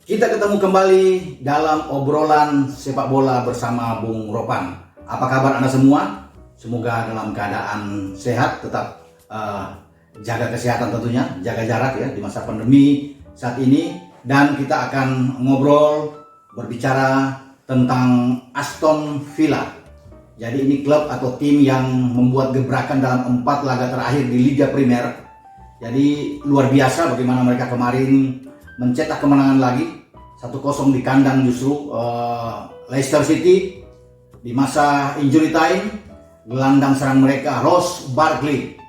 Kita ketemu kembali dalam obrolan sepak bola bersama Bung Ropan. Apa kabar Anda semua? Semoga dalam keadaan sehat, tetap jaga kesehatan tentunya, jaga jarak ya di masa pandemi saat ini. Dan kita akan ngobrol, berbicara tentang Aston Villa. Jadi ini klub atau tim yang membuat gebrakan dalam 4 laga terakhir di Liga Primer. Jadi luar biasa bagaimana mereka kemarin mencetak kemenangan lagi 1-0 di kandang justru Leicester City. Di masa injury time, gelandang serang mereka Ross Barkley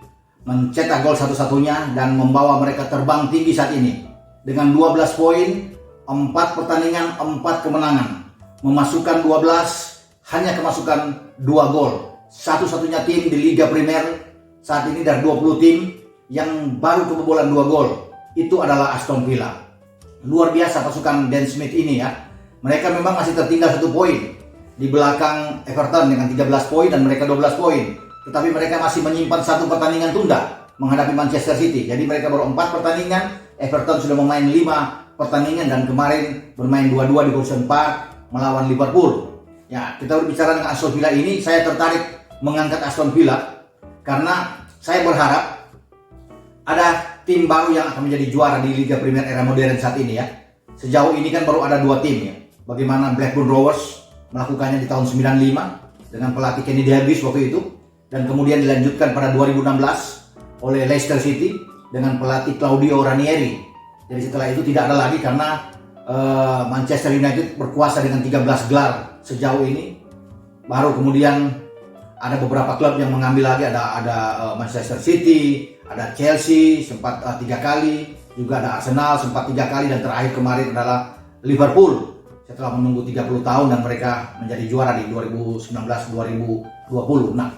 mencetak gol satu-satunya dan membawa mereka terbang tinggi saat ini dengan 12 poin, 4 pertandingan, 4 kemenangan, memasukkan 12, hanya kemasukan 2 gol. Satu-satunya tim di Liga Primer saat ini dari 20 tim yang baru kebobolan 2 gol itu adalah Aston Villa. Luar biasa pasukan Dan Smith ini ya. Mereka memang masih tertinggal 1 poin di belakang Everton dengan 13 poin dan mereka 12 poin. Tetapi mereka masih menyimpan 1 pertandingan tunda menghadapi Manchester City. Jadi mereka baru 4 pertandingan, Everton sudah memain 5 pertandingan dan kemarin bermain 2-2 di Goodison Park melawan Liverpool. Ya, kita berbicara dengan Aston Villa ini, saya tertarik mengangkat Aston Villa karena saya berharap ada tim baru yang akan menjadi juara di Liga Premier era modern saat ini ya. Sejauh ini kan baru ada 2 tim ya. Bagaimana Blackburn Rovers melakukannya di tahun 95 dengan pelatih Kenny Dalglish waktu itu, dan kemudian dilanjutkan pada 2016 oleh Leicester City dengan pelatih Claudio Ranieri. Jadi setelah itu tidak ada lagi karena Manchester United berkuasa dengan 13 gelar sejauh ini. Baru kemudian ada beberapa klub yang mengambil lagi, ada Manchester City, ada Chelsea sempat 3 kali, juga ada Arsenal sempat 3 kali, dan terakhir kemarin adalah Liverpool setelah menunggu 30 tahun dan mereka menjadi juara di 2019-2020. Nah,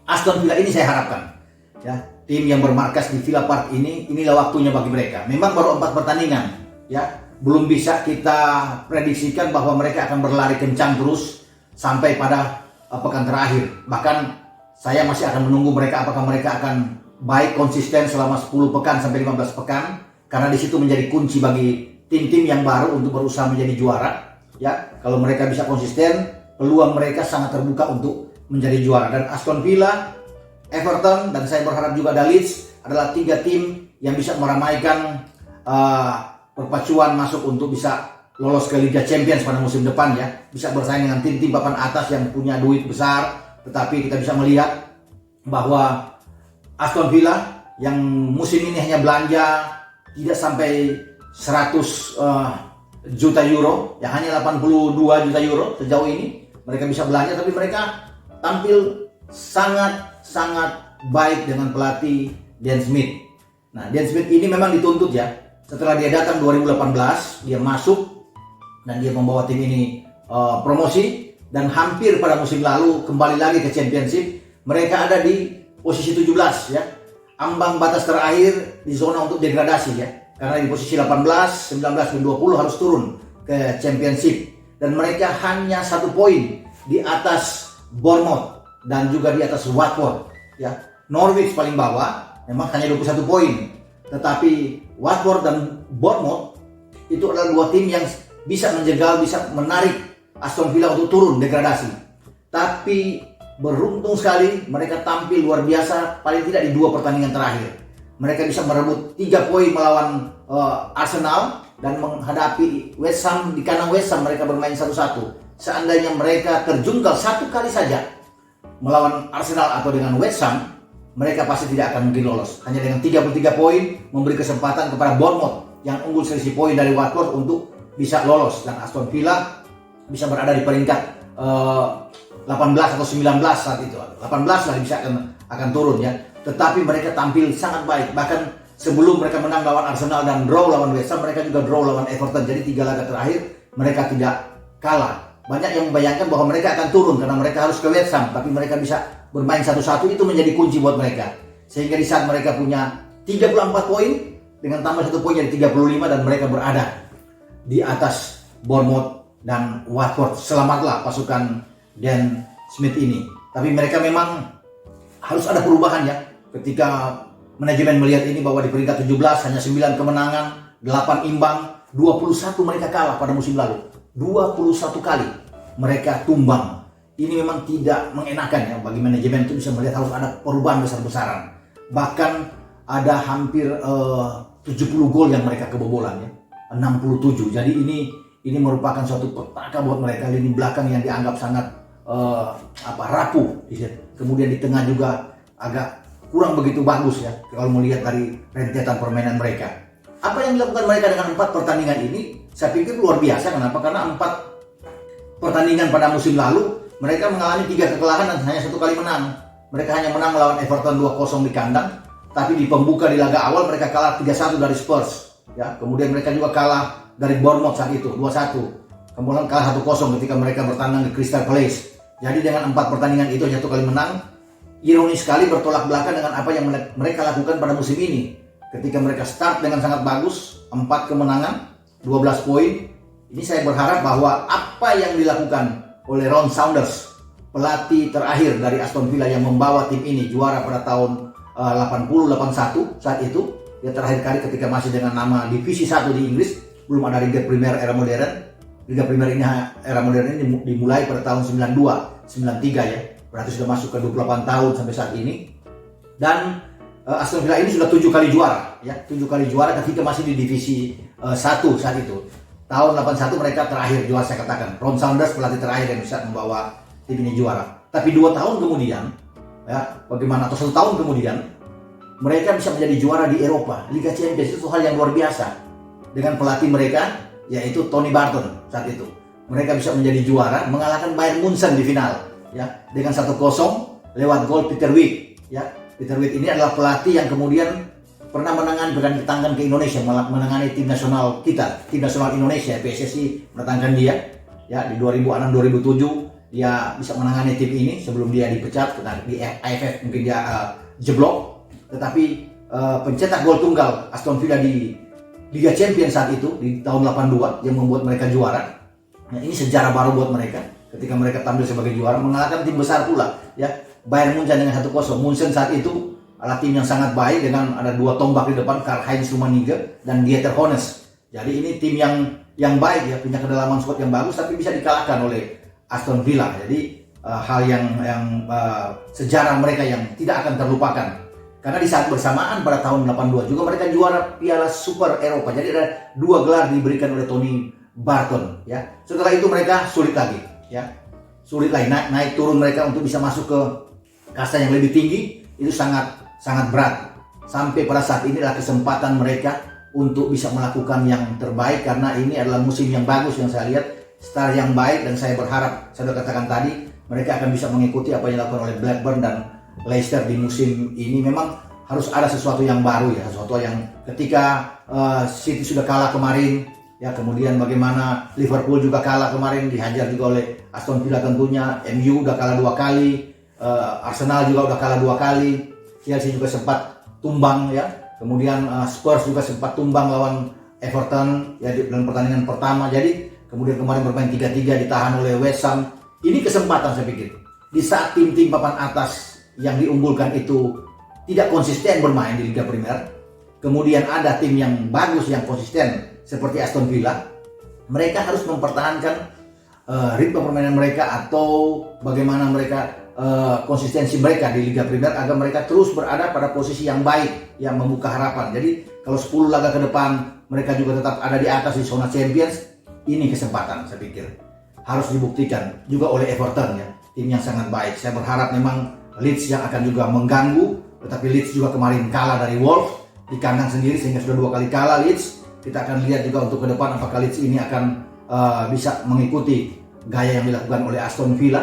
Aston Villa ini saya harapkan ya, tim yang bermarkas di Villa Park inilah waktunya bagi mereka. Memang baru 4 pertandingan ya, belum bisa kita prediksikan bahwa mereka akan berlari kencang terus sampai pada pekan terakhir. Bahkan saya masih akan menunggu mereka, apakah mereka akan baik konsisten selama 10 pekan sampai 15 pekan, karena di situ menjadi kunci bagi tim-tim yang baru untuk berusaha menjadi juara ya. Kalau mereka bisa konsisten, peluang mereka sangat terbuka untuk menjadi juara. Dan Aston Villa, Everton, dan saya berharap juga Leeds adalah 3 tim yang bisa meramaikan perpacuan masuk untuk bisa lolos ke Liga Champions pada musim depan ya. Bisa bersaing dengan tim-tim papan atas yang punya duit besar. Tetapi kita bisa melihat bahwa Aston Villa yang musim ini hanya belanja tidak sampai 100 juta euro, yang hanya 82 juta euro sejauh ini mereka bisa belanja, tapi mereka tampil sangat baik dengan pelatih Dan Smith. Nah, Dan Smith ini memang dituntut ya. Setelah dia datang 2018, dia masuk dan dia membawa tim ini promosi, dan hampir pada musim lalu kembali lagi ke Championship. Mereka ada di posisi 17 ya, ambang batas terakhir di zona untuk degradasi ya, karena di posisi 18, 19, dan 20 harus turun ke Championship, dan mereka hanya 1 poin di atas Bournemouth dan juga di atas Watford ya. Norwich paling bawah memang hanya 21 poin, tetapi Watford dan Bournemouth itu adalah 2 tim yang bisa menjegal, bisa menarik Aston Villa untuk turun degradasi. Tapi beruntung sekali mereka tampil luar biasa, paling tidak di 2 pertandingan terakhir. Mereka bisa merebut 3 poin melawan Arsenal dan menghadapi West Ham di kandang West Ham mereka bermain 1-1. Seandainya mereka terjungkal 1 kali saja melawan Arsenal atau dengan West Ham, mereka pasti tidak akan mungkin lolos. Hanya dengan 33 poin memberi kesempatan kepada Bournemouth yang unggul selisih poin dari Watford untuk bisa lolos, dan Aston Villa bisa berada di peringkat 18 atau 19 saat itu. 18 lah bisa akan turun ya. Tetapi mereka tampil sangat baik. Bahkan sebelum mereka menang lawan Arsenal dan draw lawan West Ham, mereka juga draw lawan Everton. Jadi 3 laga terakhir mereka tidak kalah. Banyak yang membayangkan bahwa mereka akan turun karena mereka harus ke West Ham, tapi mereka bisa bermain 1-1, itu menjadi kunci buat mereka. Sehingga di saat mereka punya 34 poin dengan tambah 1 poin jadi 35, dan mereka berada di atas Bournemouth dan Watford. Selamatlah pasukan Dan Smith ini. Tapi mereka memang harus ada perubahan ya. Ketika manajemen melihat ini bahwa di peringkat 17 hanya 9 kemenangan, 8 imbang, 21 mereka kalah pada musim lalu. 21 kali mereka tumbang. Ini memang tidak mengenakan ya, bagi manajemen itu bisa melihat harus ada perubahan besar-besaran. Bahkan ada hampir 70 gol yang mereka kebobolan ya. 67. Jadi ini merupakan suatu petaka buat mereka. Lini belakang yang dianggap sangat rapuh. Kemudian di tengah juga agak kurang begitu bagus ya kalau melihat dari rentetan permainan mereka. Apa yang dilakukan mereka dengan 4 pertandingan ini saya pikir luar biasa. Kenapa? Karena 4 pertandingan pada musim lalu mereka mengalami 3 kekalahan dan hanya 1 kali menang. Mereka hanya menang melawan Everton 2-0 di kandang, tapi di pembuka di laga awal mereka kalah 3-1 dari Spurs. Ya, kemudian mereka juga kalah dari Bournemouth saat itu 2-1. Kemudian kalah 1-0 ketika mereka bertandang di Crystal Palace. Jadi dengan 4 pertandingan itu 1 kali menang. Ironis sekali bertolak belakang dengan apa yang mereka lakukan pada musim ini. Ketika mereka start dengan sangat bagus, 4 kemenangan, 12 poin. Ini saya berharap bahwa apa yang dilakukan oleh Ron Saunders, pelatih terakhir dari Aston Villa yang membawa tim ini juara pada tahun 80-81 saat itu. Ya, terakhir kali ketika masih dengan nama Divisi 1 di Inggris, belum ada Liga Premier era modern. Liga Premier ini era modern ini dimulai pada tahun 92-93 ya. Berarti sudah masuk ke 28 tahun sampai saat ini. Dan Aston Villa ini sudah 7 kali juara ya, 7 kali juara ketika masih di Divisi 1 saat itu. Tahun 81 mereka terakhir juara, saya katakan. Ron Saunders pelatih terakhir yang bisa membawa tim ini juara. Tapi 2 tahun kemudian, ya, bagaimana atau 1 tahun kemudian, mereka bisa menjadi juara di Eropa. Liga Champions itu hal yang luar biasa. Dengan pelatih mereka, yaitu Tony Barton saat itu. Mereka bisa menjadi juara, mengalahkan Bayern Munchen di final, ya, dengan 1-0 lewat gol Peter Wick. Ya, Peter Wick ini adalah pelatih yang kemudian pernah menangani tangan ke Indonesia, menangani tim nasional kita, tim nasional Indonesia. PSSI mendatangkan dia ya di 2006-2007. Dia bisa menangani tim ini sebelum dia dipecat di AFF, mungkin dia jeblok, tetapi pencetak gol tunggal Aston Villa di Liga Champions saat itu di tahun 82 yang membuat mereka juara. Nah, ini sejarah baru buat mereka ketika mereka tampil sebagai juara mengalahkan tim besar pula ya, Bayern Munchen dengan 1-0. Munchen saat itu adalah tim yang sangat baik dengan ada 2 tombak di depan, Karl-Heinz Rummenigge dan Dieter Hoeneß. Jadi ini tim yang baik ya, punya kedalaman squad yang bagus, tapi bisa dikalahkan oleh Aston Villa. Jadi hal yang sejarah mereka yang tidak akan terlupakan. Karena di saat bersamaan pada tahun 82 juga mereka juara Piala Super Eropa. Jadi ada 2 gelar diberikan oleh Tony Barton ya. Setelah itu mereka sulit lagi ya. Sulit lagi naik turun mereka untuk bisa masuk ke kasta yang lebih tinggi itu sangat berat. Sampai pada saat ini adalah kesempatan mereka untuk bisa melakukan yang terbaik, karena ini adalah musim yang bagus yang saya lihat, start yang baik, dan saya berharap, saya sudah katakan tadi, mereka akan bisa mengikuti apa yang dilakukan oleh Blackburn dan Leicester di musim ini. Memang harus ada sesuatu yang baru ya, sesuatu yang ketika City sudah kalah kemarin ya, kemudian bagaimana Liverpool juga kalah kemarin, dihajar juga oleh Aston Villa tentunya, MU udah kalah 2 kali, Arsenal juga udah kalah 2 kali, Chelsea juga sempat tumbang ya, kemudian Spurs juga sempat tumbang lawan Everton ya dalam pertandingan pertama. Jadi kemudian kemarin bermain 3-3 ditahan oleh West Ham. Ini kesempatan saya pikir di saat tim-tim papan atas yang diunggulkan itu tidak konsisten bermain di Liga Premier, kemudian ada tim yang bagus yang konsisten seperti Aston Villa, mereka harus mempertahankan ritme permainan mereka atau bagaimana mereka konsistensi mereka di Liga Premier agar mereka terus berada pada posisi yang baik yang membuka harapan. Jadi kalau 10 laga ke depan mereka juga tetap ada di atas di zona Champions, ini kesempatan saya pikir harus dibuktikan juga oleh Everton ya, tim yang sangat baik. Saya berharap memang Leeds yang akan juga mengganggu, tetapi Leeds juga kemarin kalah dari Wolves di kandang sendiri sehingga sudah 2 kali kalah Leeds. Kita akan lihat juga untuk ke depan apakah Leeds ini akan bisa mengikuti gaya yang dilakukan oleh Aston Villa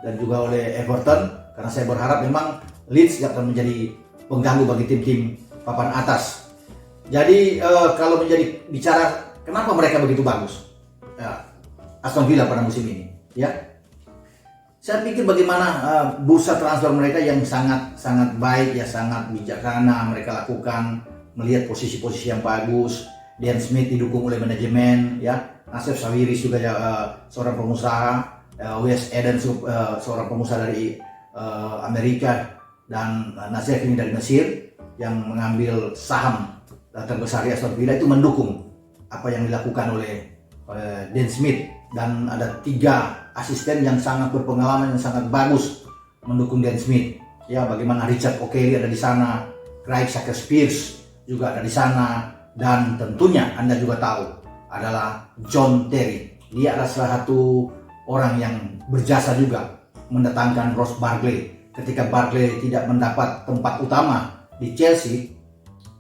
dan juga oleh Everton, karena saya berharap memang Leeds akan menjadi pengganggu bagi tim-tim papan atas. Jadi kalau menjadi bicara kenapa mereka begitu bagus ya, Aston Villa pada musim ini ya, saya pikir bagaimana bursa transfer mereka yang sangat baik ya, sangat bijaksana mereka lakukan, melihat posisi-posisi yang bagus. Dan Smith didukung oleh manajemen ya, Nassef Sawiris juga ya, seorang pengusaha, Wes Eden seorang pengusaha dari Amerika, dan Nassef ini dari Mesir yang mengambil saham terbesar di Aston Villa, itu mendukung apa yang dilakukan oleh Dan Smith, dan ada 3 asisten yang sangat berpengalaman, yang sangat bagus mendukung Dan Smith. Ya, bagaimana Richard O'Kelly ada di sana, Craig Spears juga ada di sana, dan tentunya Anda juga tahu adalah John Terry. Dia adalah salah satu orang yang berjasa juga mendatangkan Ross Barkley ketika Barkley tidak mendapat tempat utama di Chelsea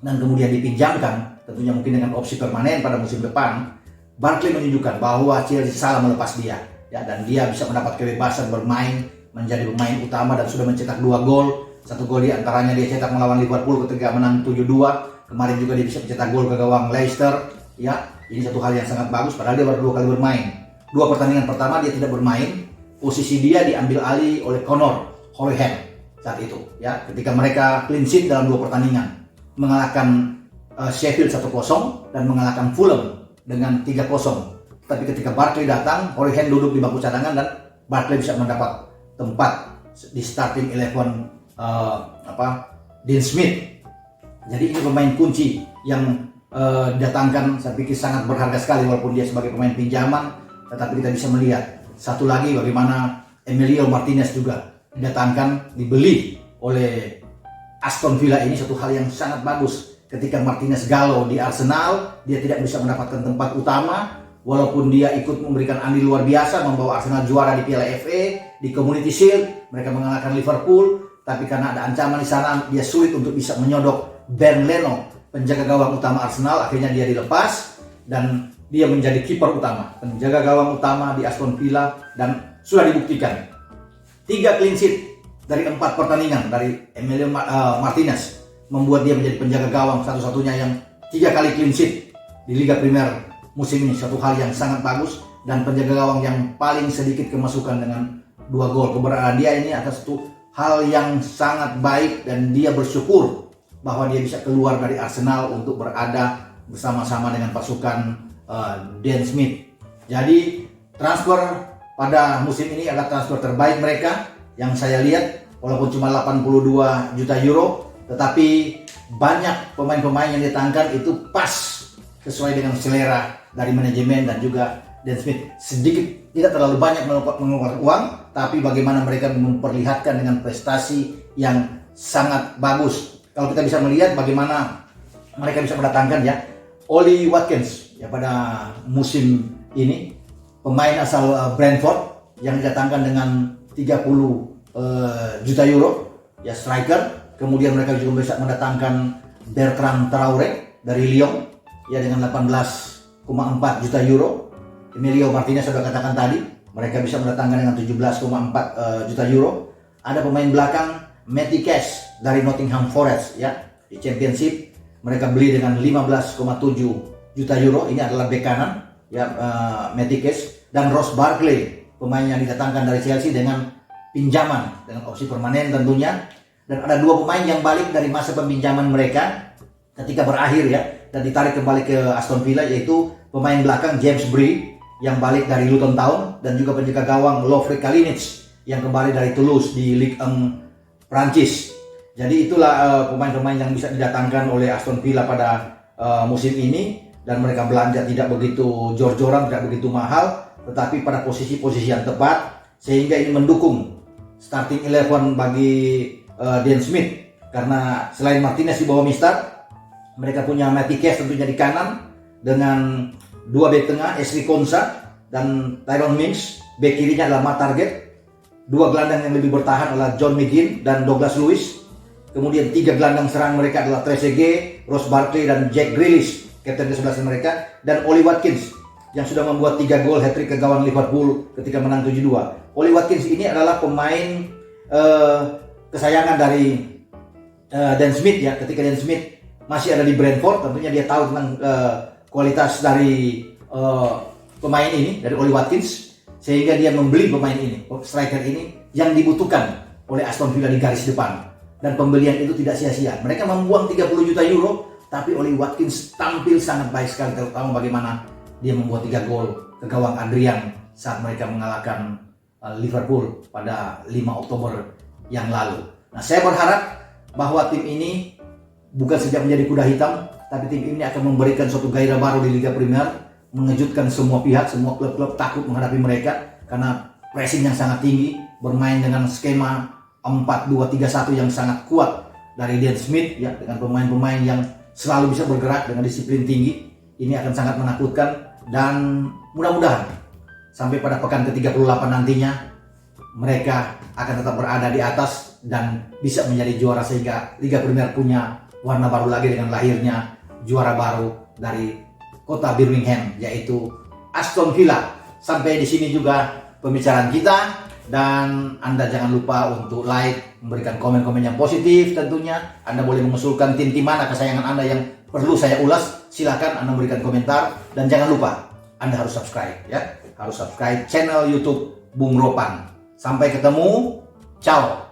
dan kemudian dipinjamkan, tentunya mungkin dengan opsi permanen pada musim depan. Barkley menunjukkan bahwa Chelsea salah melepas dia, ya, dan dia bisa mendapat kebebasan bermain menjadi pemain utama dan sudah mencetak 2 gol. 1 gol di antaranya dia cetak melawan Liverpool ketika menang 7-2. Kemarin juga dia bisa mencetak gol ke gawang Leicester. Ya, ini satu hal yang sangat bagus padahal dia baru 2 kali bermain. 2 pertandingan pertama dia tidak bermain. Posisi dia diambil alih oleh Conor Hourihane saat itu, ya, ketika mereka clean sheet dalam 2 pertandingan, mengalahkan Sheffield 1-0 dan mengalahkan Fulham dengan 3-0. Tapi ketika Barkley datang, Hourihane duduk di bangku cadangan dan Barkley bisa mendapat tempat di starting 11 Dean Smith. Jadi ini pemain kunci yang didatangkan, saya pikir sangat berharga sekali walaupun dia sebagai pemain pinjaman. Tetapi kita bisa melihat satu lagi bagaimana Emilio Martinez juga didatangkan, dibeli oleh Aston Villa. Ini satu hal yang sangat bagus. Ketika Martinez galau di Arsenal, dia tidak bisa mendapatkan tempat utama, walaupun dia ikut memberikan andil luar biasa, membawa Arsenal juara di Piala FA, di Community Shield, mereka mengalahkan Liverpool. Tapi karena ada ancaman di sana, dia sulit untuk bisa menyodok Ben Leno, penjaga gawang utama Arsenal. Akhirnya dia dilepas dan dia menjadi kiper utama, penjaga gawang utama di Aston Villa, dan sudah dibuktikan 3 clean sheet dari 4 pertandingan dari Emilio Martinez membuat dia menjadi penjaga gawang satu-satunya yang 3 kali clean sheet di Liga Premier musim ini. Suatu hal yang sangat bagus, dan penjaga gawang yang paling sedikit kemasukan dengan 2 gol. Keberadaan dia ini atas satu hal yang sangat baik, dan dia bersyukur bahwa dia bisa keluar dari Arsenal untuk berada bersama-sama dengan pasukan Dan Smith. Jadi transfer pada musim ini adalah transfer terbaik mereka yang saya lihat, walaupun cuma 82 juta euro. Tetapi banyak pemain-pemain yang didatangkan itu pas sesuai dengan selera dari manajemen dan juga Dan Smith. Sedikit, tidak terlalu banyak mengeluarkan uang, tapi bagaimana mereka memperlihatkan dengan prestasi yang sangat bagus. Kalau kita bisa melihat bagaimana mereka bisa mendatangkan, ya, Ollie Watkins, ya, pada musim ini, pemain asal Brentford yang didatangkan dengan 30 juta euro, ya, striker. Kemudian mereka juga bisa mendatangkan Bertrand Traore dari Lyon, ya, dengan 18,4 juta euro. Emilio Martinez sudah katakan tadi, mereka bisa mendatangkan dengan 17,4 juta euro. Ada pemain belakang Matty Cash dari Nottingham Forest, ya, di Championship. Mereka beli dengan 15,7 juta euro. Ini adalah bek kanan, ya, Matty Cash, dan Ross Barkley, pemain yang didatangkan dari Chelsea dengan pinjaman dengan opsi permanen tentunya. Dan ada 2 pemain yang balik dari masa peminjaman mereka ketika berakhir, ya, dan ditarik kembali ke Aston Villa, yaitu pemain belakang James Bree yang balik dari Luton Town, dan juga penjaga gawang Lovre Kalinic yang kembali dari Toulouse di Ligue 1 Prancis. Jadi itulah pemain-pemain yang bisa didatangkan oleh Aston Villa pada musim ini, dan mereka belanja tidak begitu jor-joran, tidak begitu mahal, tetapi pada posisi-posisi yang tepat, sehingga ini mendukung starting 11 bagi Dan Smith. Karena selain Martinez di bawah Mister, mereka punya Matty Cash tentunya di kanan, dengan 2 bek tengah, Ashley Konsa dan Tyrone Mings. Bek kirinya adalah Matt Target. 2 gelandang yang lebih bertahan adalah John McGinn dan Douglas Luiz. Kemudian 3 gelandang serang mereka adalah Trezeguet, Ross Barkley, dan Jack Grealish, kapten ke-11 mereka, dan Ollie Watkins yang sudah membuat 3 gol hat-trick ke gawang Liverpool ketika menang 7-2. Ollie Watkins ini adalah pemain kesayangan dari Dan Smith, ya. Ketika Dan Smith masih ada di Brentford, tentunya dia tahu tentang kualitas dari pemain ini, dari Ollie Watkins, sehingga dia membeli pemain ini, striker ini yang dibutuhkan oleh Aston Villa di garis depan. Dan pembelian itu tidak sia-sia. Mereka membuang 30 juta euro, tapi Ollie Watkins tampil sangat baik sekali, terutama bagaimana dia membuat 3 gol ke gawang Adrian saat mereka mengalahkan Liverpool pada 5 Oktober yang lalu. Nah, saya berharap bahwa tim ini bukan saja menjadi kuda hitam, tapi tim ini akan memberikan suatu gairah baru di Liga Premier, mengejutkan semua pihak, semua klub-klub takut menghadapi mereka karena pressing yang sangat tinggi, bermain dengan skema 4-2-3-1 yang sangat kuat dari Dean Smith ya, dengan pemain-pemain yang selalu bisa bergerak dengan disiplin tinggi. Ini akan sangat menakutkan dan mudah-mudahan sampai pada pekan ke-38 nantinya mereka akan tetap berada di atas dan bisa menjadi juara, sehingga Liga Premier punya warna baru lagi dengan lahirnya juara baru dari kota Birmingham, yaitu Aston Villa. Sampai di sini juga pembicaraan kita, dan Anda jangan lupa untuk like, memberikan komen-komen yang positif tentunya. Anda boleh mengusulkan tim-tim mana kesayangan Anda yang perlu saya ulas, silakan Anda berikan komentar, dan jangan lupa Anda harus subscribe ya, harus subscribe channel YouTube Bung Ropan. Sampai ketemu, ciao.